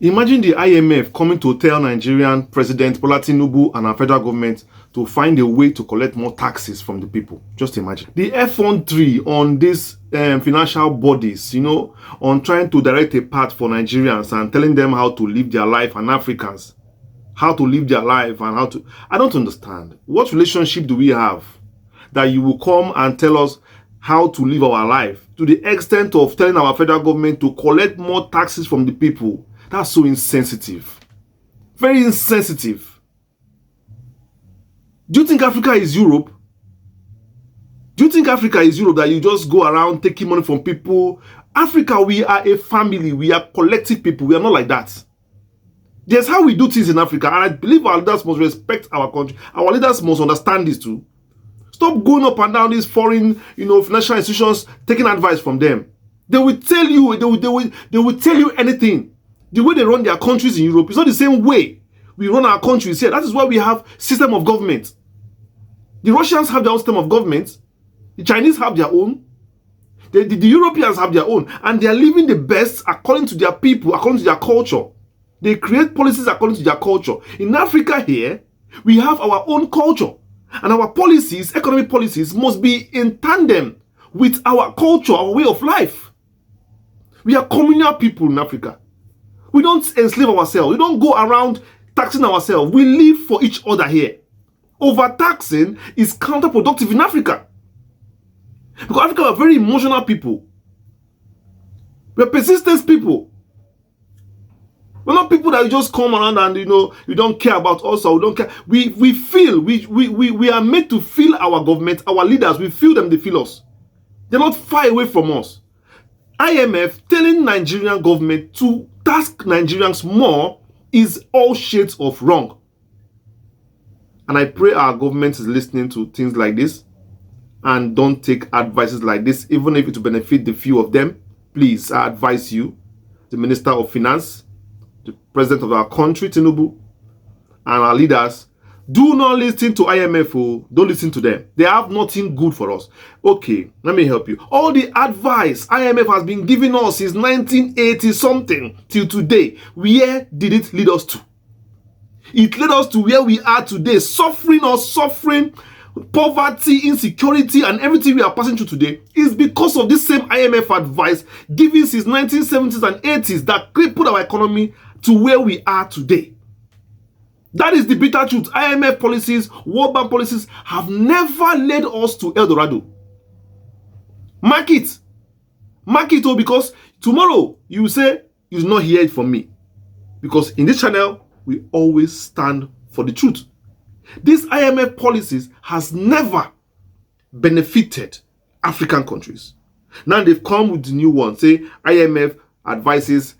Imagine the IMF coming to tell Nigerian President Bola Tinubu and our federal government to find a way to collect more taxes from the people. Just imagine. The F13 on these financial bodies, on trying to direct a path for Nigerians and telling them how to live their life, and Africans, how to live their life and how to... I don't understand. What relationship do we have that you will come and tell us how to live our life to the extent of telling our federal government to collect more taxes from the people? That's so insensitive. Very insensitive. Do you think Africa is Europe? Do you think Africa is Europe that you just go around taking money from people? Africa, we are a family. We are collective people. We are not like that. There's how we do things in Africa. And I believe our leaders must respect our country. Our leaders must understand this too. Stop going up and down these foreign, financial institutions, taking advice from them. They will tell you, they will tell you anything. The way they run their countries in Europe is not the same way we run our countries here. That is why we have system of government. The Russians have their own system of government. The Chinese have their own. The Europeans have their own. And they are living the best according to their people, according to their culture. They create policies according to their culture. In Africa here, we have our own culture. And our policies, economic policies, must be in tandem with our culture, our way of life. We are communal people in Africa. We don't enslave ourselves. We don't go around taxing ourselves. We live for each other here. Overtaxing is counterproductive in Africa. Because Africa are very emotional people. We're persistent people. We're not people that just come around and you don't care about us, or we don't care. We feel, we are made to feel our government, our leaders. We feel them, they feel us. They're not far away from us. IMF telling Nigerian government to tax Nigerians more is all shades of wrong. And I pray our government is listening to things like this and don't take advices like this, even if it will benefit the few of them. Please, I advise you, the Minister of Finance, the President of our country, Tinubu, and our leaders, do not listen to IMF. Don't listen to them. They have nothing good for us. Okay, let me help you. All the advice IMF has been giving us since 1980 something till today, where did it lead us to? It led us to where we are today, suffering, poverty, insecurity, and everything we are passing through today is because of this same IMF advice given since 1970s and 80s that crippled our economy to where we are today. That is the bitter truth. IMF policies, World Bank policies have never led us to El Dorado. Mark it. Mark it, because tomorrow you will say, you will not hear it from me. Because in this channel, we always stand for the truth. These IMF policies has never benefited African countries. Now they've come with the new one. Say IMF advises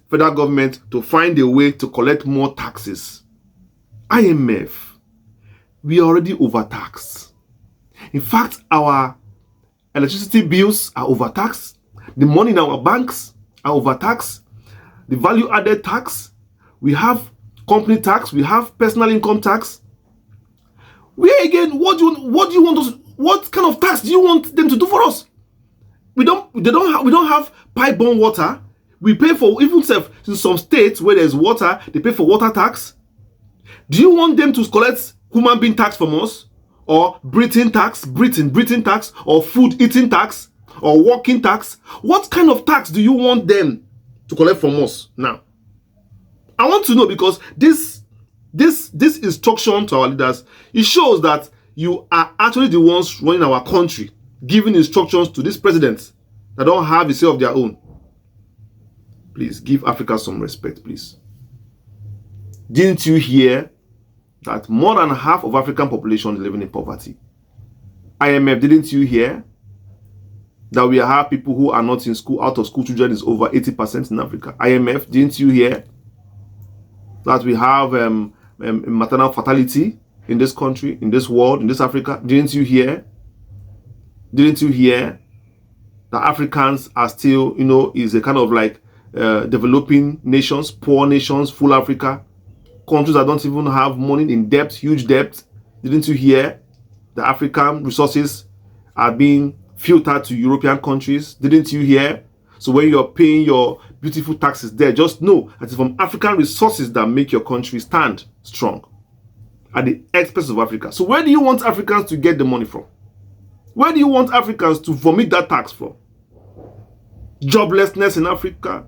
federal government to find a way to collect more taxes. IMF, we are already overtaxed. In fact, our electricity bills are overtaxed. The money in our banks are overtaxed. The value-added tax, we have company tax, we have personal income tax. Where again? What do you want us? What kind of tax do you want them to do for us? We don't have pipe-borne water. We pay for, even in some states where there's water, they pay for water tax. Do you want them to collect human being tax from us? Or breathing tax, or food eating tax, or walking tax? What kind of tax do you want them to collect from us now? I want to know, because this instruction to our leaders, it shows that you are actually the ones running our country, giving instructions to these presidents that don't have a say of their own. Please, give Africa some respect, please. Didn't you hear that more than half of African population is living in poverty? IMF, didn't you hear that we have people who are not in school, out of school children is over 80% in Africa? IMF, didn't you hear that we have maternal fatality in this country, in this world, in this Africa? Didn't you hear? Didn't you hear that Africans are still, is a kind of like developing nations, poor nations, full Africa, countries that don't even have money, in debt, huge debt? Didn't you hear the African resources are being filtered to European countries? Didn't you hear? So when you're paying your beautiful taxes there, just know that it's from African resources that make your country stand strong at the expense of Africa. So where do you want Africans to get the money from? Where do you want Africans to vomit that tax from? Joblessness in Africa,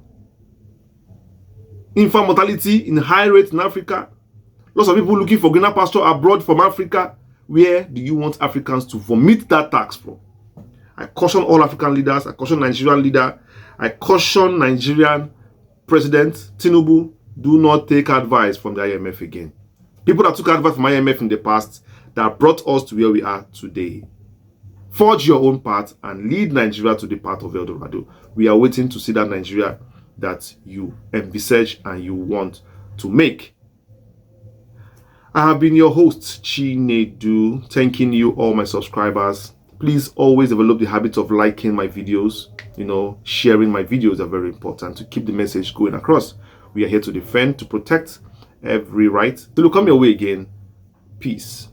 infant mortality in high rates in Africa, lots of people looking for greener pasture abroad from Africa. Where do you want Africans to vomit that tax from? I caution all African leaders, I caution Nigerian leader, I caution Nigerian President Tinubu, do not take advice from the IMF again. People that took advice from IMF in the past that brought us to where we are today. Forge your own path and lead Nigeria to the path of El Dorado. We are waiting to see that Nigeria that you envisage and you want to make. I have been your host, Chinedu, thanking you, all my subscribers. Please always develop the habit of liking my videos. Sharing my videos are very important to keep the message going across. We are here to defend, to protect every right. Till we come your way again, peace.